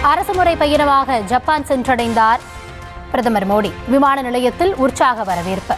அரசுமுறை பயணமாக ஜப்பான் சென்றடைந்தார் பிரதமர் மோடி. விமான நிலையத்தில் உற்சாக வரவேற்பு.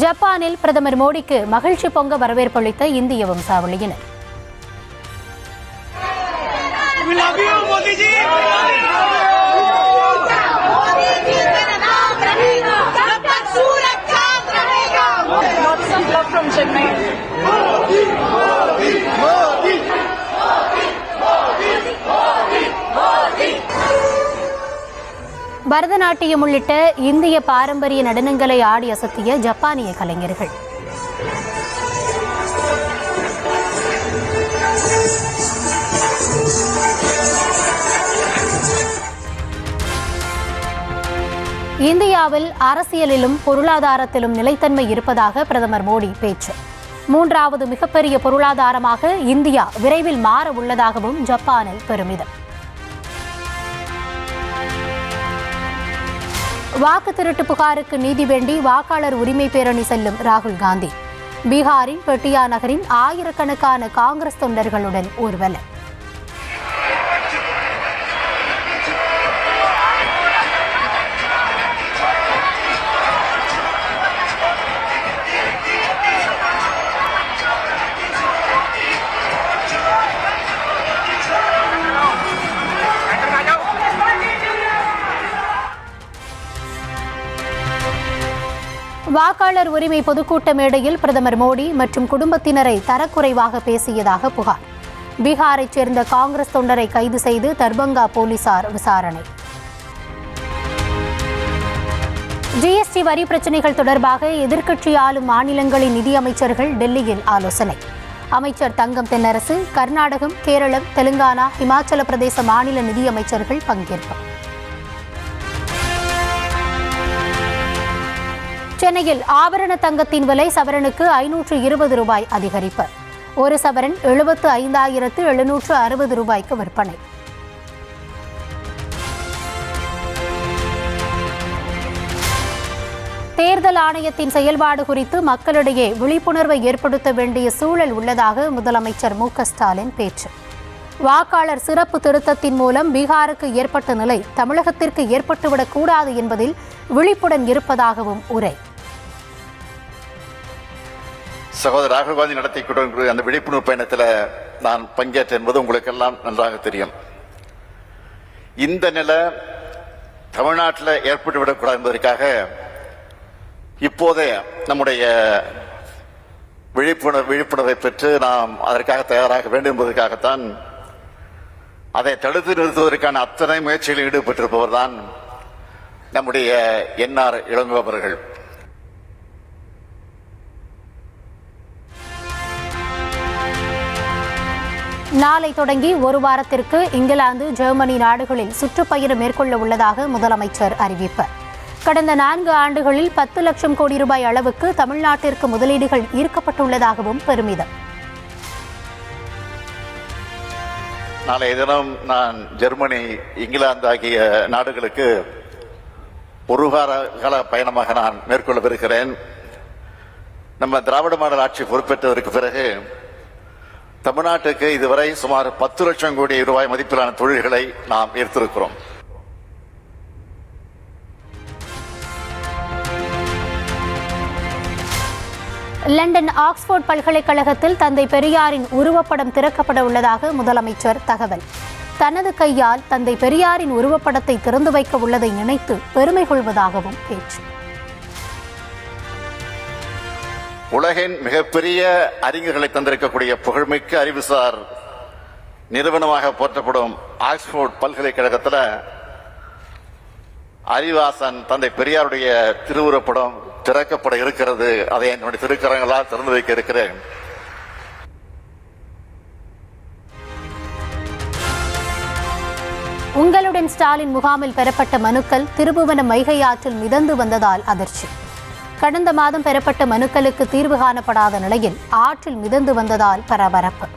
ஜப்பானில் பிரதமர் மோடிக்கு மகிழ்ச்சி பொங்க வரவேற்பளித்த இந்திய வம்சாவளியினர். பரதநாட்டியம் உள்ளிட்ட இந்திய பாரம்பரிய நடனங்களை ஆடி அசத்திய ஜப்பானிய கலைஞர்கள். இந்தியாவில் அரசியலிலும் பொருளாதாரத்திலும் நிலைத்தன்மை இருப்பதாக பிரதமர் மோடி பேச்சு. மூன்றாவது மிகப்பெரிய பொருளாதாரமாக இந்தியா விரைவில் மாற உள்ளதாகவும் ஜப்பானில் பெருமிதம். வாக்கு திருட்டு புகாருக்கு நீதி வேண்டி வாக்காளர் உரிமை பேரணி செல்லும் ராகுல் காந்தி. பீகாரின் பெட்டியா நகரின் ஆயிரக்கணக்கான காங்கிரஸ் தொண்டர்களுடன் ஊர்வலம். வாக்காளர் உரிமை பொதுக்கூட்ட மேடையில் பிரதமர் மோடி மற்றும் குடும்பத்தினரை தரக்குறைவாக பேசியதாக புகார். பீகாரைச் சேர்ந்த காங்கிரஸ் தொண்டரை கைது செய்து தர்பங்கா போலீசார் விசாரணை. ஜிஎஸ்டி வரி பிரச்சினைகள் தொடர்பாக எதிர்க்கட்சி ஆளும் மாநிலங்களின் நிதியமைச்சர்கள் டெல்லியில் ஆலோசனை. அமைச்சர் தங்கம் தென்னரசு, கர்நாடகம், கேரளம், தெலுங்கானா, இமாச்சல பிரதேச மாநில நிதியமைச்சர்கள் பங்கேற்பு. சென்னையில் ஆபரண தங்கத்தின் விலை சவரனுக்கு 520 ரூபாய் அதிகரிப்பு. ஒரு சவரன் 75,760 ரூபாய்க்கு விற்பனை. தேர்தல் ஆணையத்தின் செயல்பாடு குறித்து மக்களிடையே விழிப்புணர்வை ஏற்படுத்த வேண்டிய சூழல் உள்ளதாக முதலமைச்சர் மு.க.ஸ்டாலின் பேச்சு. வாக்காளர் சிறப்பு திருத்தத்தின் மூலம் பீகாருக்கு ஏற்பட்ட நிலை தமிழகத்திற்கு ஏற்பட்டுவிடக் கூடாது என்பதில் விழிப்புடன் இருப்பதாகவும் உரை. சகோதரர் ராகுல் காந்தி நடத்தி கொண்டிருக்கிற அந்த விழிப்புணர்வு பயணத்தில் நான் பங்கேற்ற என்பது உங்களுக்கெல்லாம் நன்றாக தெரியும். இந்த நிலை தமிழ்நாட்டில் ஏற்பட்டுவிடக்கூடாது என்பதற்காக இப்போதே நம்முடைய விழிப்புணர்வை பெற்று நாம் அதற்காக தயாராக வேண்டும் என்பதற்காகத்தான் அதை தடுத்து நிறுத்துவதற்கான அத்தனை முயற்சிகளில் ஈடுபட்டிருப்பவர் தான் நம்முடைய என்ஆர் இளங்கோ அவர்கள். நாளை தொடங்கி ஒரு வாரத்திற்கு இங்கிலாந்து, ஜெர்மனி நாடுகளில் சுற்றுப்பயணம் மேற்கொள்ள உள்ளதாக முதலமைச்சர் அறிவிப்பு. கடந்த 4 ஆண்டுகளில் 10 லட்சம் கோடி ரூபாய் அளவுக்கு தமிழ்நாட்டிற்கு முதலீடுகள் ஈர்க்கப்பட்டுள்ளதாகவும் பெருமிதம். நாளைய தினம் நான் ஜெர்மனி, இங்கிலாந்து ஆகிய நாடுகளுக்கு ஒரு கால பயணமாக நான் மேற்கொள்ளவிருக்கிறேன். நம்ம திராவிட மாடல் ஆட்சி பொறுப்பேற்றதற்கு பிறகு தமிழ்நாட்டுக்கு இதுவரை சுமார் 10 லட்சம் கோடி ரூபாய் மதிப்பிலான தொழில்களை நாம் ஈர்த்திருக்கிறோம். லண்டன் ஆக்ஸ்போர்ட் பல்கலைக்கழகத்தில் தந்தை பெரியாரின் உருவப்படம் திறக்கப்பட உள்ளதாக முதலமைச்சர் தகவல். தனது கையால் தந்தை பெரியாரின் உருவப்படத்தை திறந்து வைக்க உள்ளதை நினைத்து பெருமை கொள்வதாகவும் பேச்சு. உலகின் மிகப்பெரிய அறிஞர்களை தந்திருக்கக்கூடிய புகழ்மிக்க அறிவுசார் நிறுவனமாக போற்றப்படும் ஆக்ஸ்போர்ட் பல்கலைக்கழகத்தில் அறிவாசன் தந்தை பெரியாருடைய திருவுருவப்படம் திறக்கப்பட இருக்கிறது. அதை என்னுடைய திருக்கரங்களால் திறந்து வைக்க இருக்கிறேன். உங்களுடன் ஸ்டாலின் முகாமில் பெறப்பட்ட மனுக்கள் திருபுவனம் வைகை ஆற்றில் மிதந்து வந்ததால் அதிர்ச்சி. கடந்த மாதம் பெறப்பட்ட மனுக்களுக்கு தீர்வு காணப்படாத நிலையில் ஆற்றில் மிதந்து வந்ததால் பரபரப்பு.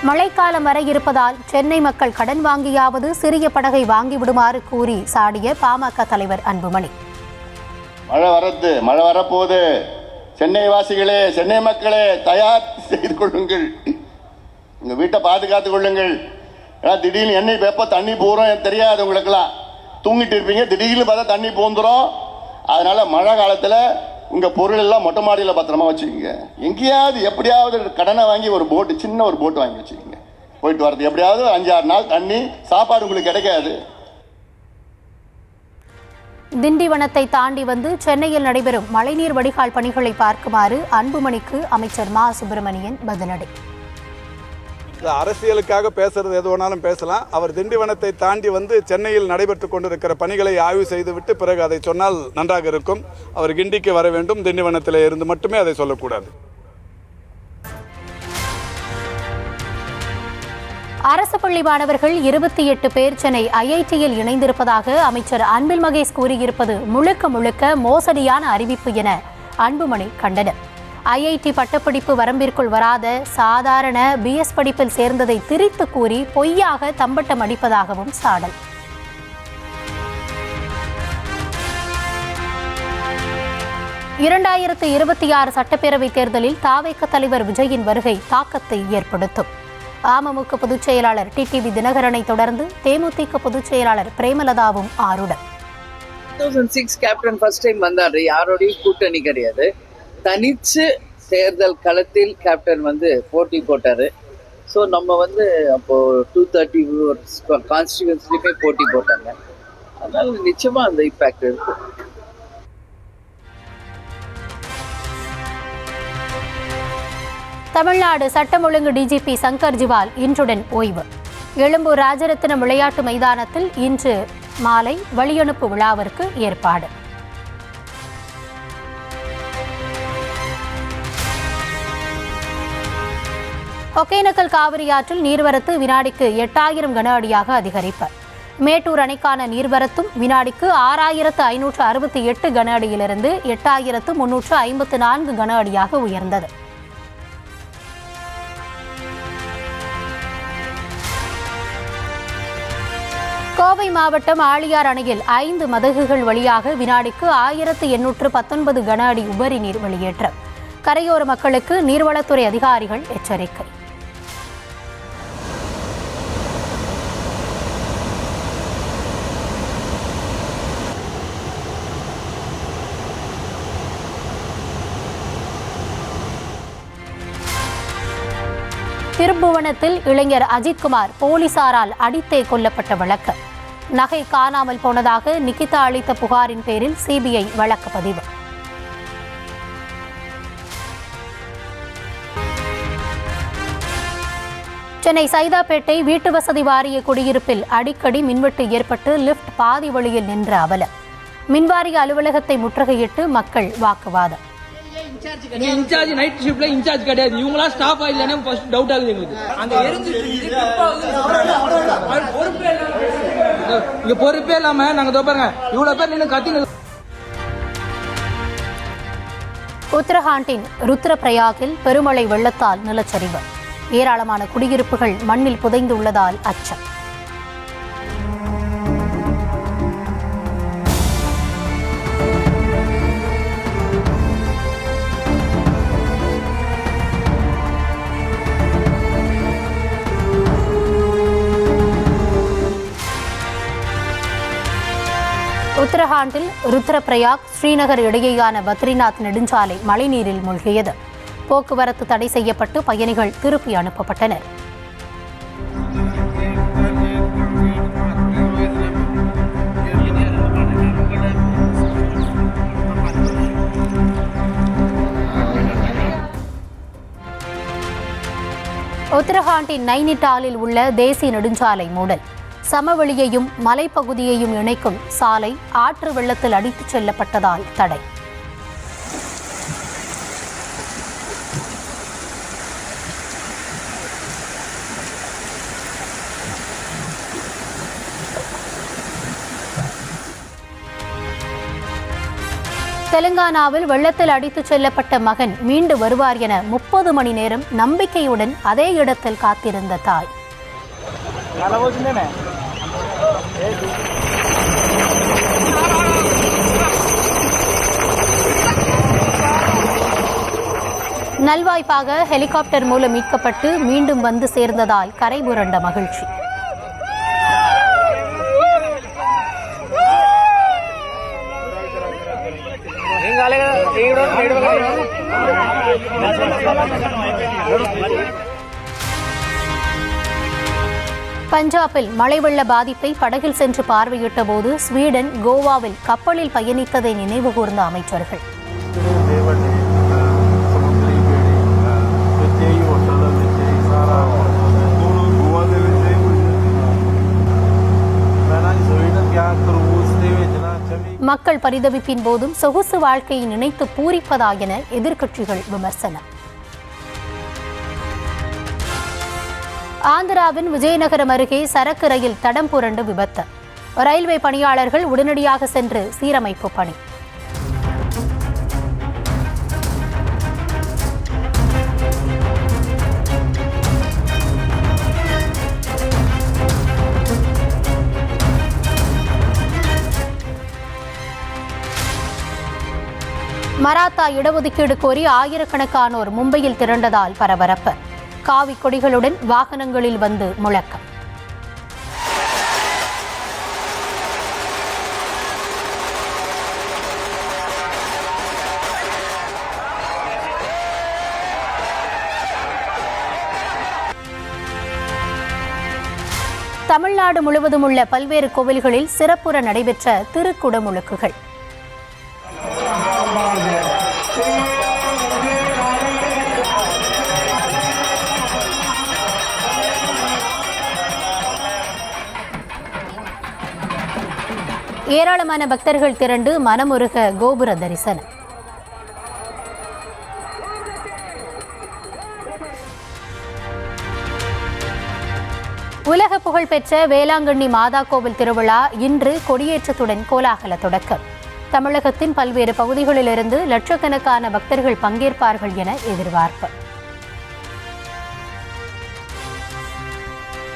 மழைக்காலம் வரை இருப்பதால் சென்னை மக்கள் கடன் வாங்கியாவது சிறிய படகை வாங்கிவிடுமாறு கூறி சாடிய பாமக தலைவர் அன்புமணி. மழை வரப்போகுது, சென்னை வாசிகளே, சென்னை மக்களே தயார் செய்து கொள்ளுங்கள், உங்க வீட்டை பாதுகாத்துக் கொள்ளுங்கள். ஏன்னா திடீர்னு எண்ணெய் எப்போ தண்ணி போகிறோம் தெரியாது உங்களுக்கெல்லாம். தூங்கிட்டு இருப்பீங்க, திடீர்னு பார்த்தா தண்ணி போந்துடும். அதனால மழை காலத்தில் உங்க பொருள் எல்லாம் மொட்டை மாடியில் பத்திரமா வச்சுக்கோங்க. எங்கேயாவது எப்படியாவது கடனை வாங்கி ஒரு போட்டு, சின்ன ஒரு போட்டு வாங்கி வச்சுக்கோங்க. போயிட்டு வரது எப்படியாவது 5-6 நாள் தண்ணி சாப்பாடு உங்களுக்கு கிடைக்காது. திண்டிவனத்தை தாண்டி வந்து சென்னையில் நடைபெறும் மழைநீர் வடிகால் பணிகளை பார்க்குமாறு அன்புமணிக்கு அமைச்சர் மா சுப்பிரமணியன் பதிலடி. அரசியலுக்காக பேசுறது எது வேணாலும் பேசலாம். அவர் திண்டிவனத்தை தாண்டி வந்து சென்னையில் நடைபெற்றுக் கொண்டிருக்கிற பணிகளை ஆய்வு செய்துவிட்டு பிறகு அதை சொன்னால் நன்றாக இருக்கும். அவர் கிண்டிக்கு வர வேண்டும், திண்டிவனத்தில் இருந்து மட்டுமே அதை சொல்லக்கூடாது. அரசு பள்ளி மாணவர்கள் 28 பேர் சென்னை IITயில் இணைந்திருப்பதாக அமைச்சர் அன்பில் மகேஷ் கூறியிருப்பது முழுக்க முழுக்க மோசடியான அறிவிப்பு என அன்புமணி கண்டனர். IIT பட்டப்படிப்பு வரம்பிற்குள் வராத சாதாரண BS படிப்பில் சேர்ந்ததை திரித்து கூறி பொய்யாக தம்பட்டம் அடிப்பதாகவும் சாடல். இரண்டாயிரத்து 26 சட்டப்பேரவைத் தேர்தலில் தாவேக தலைவர் விஜயின் வருகை தாக்கத்தை ஏற்படுத்தும். அமமுக பொதுச் செயலாளர் TTV தினகரனை தொடர்ந்து தேமுதிக பொதுச் செயலாளர் பிரேமலதாவும் ஆருடன். 2006 கேப்டன் ஃபர்ஸ்ட் டைம் வந்தாரு. யாரோடையும் கூட்டணி கிடையாது, தனிச்சு தேர்தல் களத்தில் கேப்டன் வந்து போட்டி போட்டாரு. ஸோ நம்ம வந்து அப்போ 230 கான்ஸ்டிடியூன்சிலையுமே போட்டி போட்டாங்க. அதனால நிச்சயமா அந்த இம்பாக்ட் இருக்கு. தமிழ்நாடு சட்டம் ஒழுங்கு DGP சங்கர் ஜிவால் இன்றுடன் ஓய்வு. எழும்பூர் ராஜரத்தினம் விளையாட்டு மைதானத்தில் இன்று மாலை வழியனுப்பு விழாவிற்கு ஏற்பாடு. ஒகேனக்கல் காவிரி ஆற்றில் நீர்வரத்து வினாடிக்கு 8000 கன அடியாக அதிகரிப்பு. மேட்டூர் அணைக்கான நீர்வரத்தும் வினாடிக்கு 6568 கன அடியிலிருந்து 8354 கன அடியாக உயர்ந்தது. கோவை மாவட்டம் ஆழியார் அணையில் 5 மதகுகள் வழியாக வினாடிக்கு 1819 கன அடி உபரி நீர் வெளியேற்றம். கரையோர மக்களுக்கு நீர்வளத்துறை அதிகாரிகள் எச்சரிக்கை. திருப்புவனத்தில் இளைஞர் அஜித்குமார் போலீசாரால் அடித்தே கொல்லப்பட்ட வழக்கு. நகை காணாமல் போனதாக நிகிதா அளித்த புகாரின் பேரில் CBI வழக்கு பதிவு. சென்னை சைதாப்பேட்டை வீட்டு வசதி வாரிய குடியிருப்பில் அடிக்கடி மின்வெட்டு ஏற்பட்டு லிப்ட் பாதி வழியில் நின்ற அவலம். மின்வாரிய அலுவலகத்தை முற்றுகையிட்டு மக்கள் வாக்குவாதம். இன்சார்ஜ் நைட் ஷிப்ட்ல இன்சார்ஜ் கிடையாது, இவங்களா ஸ்டாஃப் இல்லைன்னா ஃபர்ஸ்ட் டவுட் ஆகுது எங்களுக்கு. அந்த இங்க பொறுப்பே இல்லாம நாங்க பாருங்க இவ்வளவு பேர் நின்று கத்தி. உத்தரகாண்டின் ருத்ரபிரயாகில் பெருமழை வெள்ளத்தால் நிலச்சரிவு. ஏராளமான குடியிருப்புகள் மண்ணில் புதைந்துள்ளதால் அச்சம். உத்தரகாண்டில் ருத்ரபிரயாக் ஸ்ரீநகர் இடையேயான பத்ரிநாத் நெடுஞ்சாலை மழைநீரில் மூழ்கியது. போக்குவரத்து தடை செய்யப்பட்டு பயணிகள் திருப்பி அனுப்பப்பட்டனர். உத்தரகாண்டின் நைனிடாலில் உள்ள தேசிய நெடுஞ்சாலை மூடல். சமவெளியையும் மலைப்பகுதியையும் இணைக்கும் சாலை ஆற்று வெள்ளத்தில் அடித்துச் செல்லப்பட்டதால் தடை. தெலுங்கானாவில் வெள்ளத்தில் அடித்துச் செல்லப்பட்ட மகன் மீண்டு வருவார் என 30 மணி நேரம் நம்பிக்கையுடன் அதே இடத்தில் காத்திருந்த தாய். நல்வாய்ப்பாக ஹெலிகாப்டர் மூலம் மீட்கப்பட்டு மீண்டும் வந்து சேர்ந்ததால் கரை புரண்ட மகிழ்ச்சி. பஞ்சாபில் மழை வெள்ள பாதிப்பை படகில் சென்று பார்வையிட்ட போது ஸ்வீடன், கோவாவில் கப்பலில் பயணித்ததை நினைவுகூர்ந்த அமைச்சர்கள். மக்கள் பரிதவிப்பின் போதும் சொகுசு வாழ்க்கையை நினைத்து பூரிப்பதா என எதிர்க்கட்சிகள் விமர்சனம். ஆந்திராவின் விஜயநகரம் அருகே சரக்கு ரயில் தடம் புரண்டு விபத்து. ரயில்வே பணியாளர்கள் உடனடியாக சென்று சீரமைப்பு பணி. மராத்தா இடஒதுக்கீடு கோரி ஆயிரக்கணக்கானோர் மும்பையில் திரண்டதால் பரபரப்பு. காவி கொடிகளுடன் வாகனங்களில் வந்து முழக்கம். தமிழ்நாடு முழுவதும் உள்ள பல்வேறு கோவில்களில் சிறப்புற நடைபெற்ற திருக்குடமுழுக்குகள். ஏராளமான பக்தர்கள் திரண்டு மனமுருக கோபுர தரிசனம். உலக புகழ்பெற்ற வேளாங்கண்ணி மாதா கோவில் திருவிழா இன்று கொடியேற்றத்துடன் கோலாகல தொடக்கம். தமிழகத்தின் பல்வேறு பகுதிகளிலிருந்து லட்சக்கணக்கான பக்தர்கள் பங்கேற்பார்கள் என எதிர்பார்ப்பு.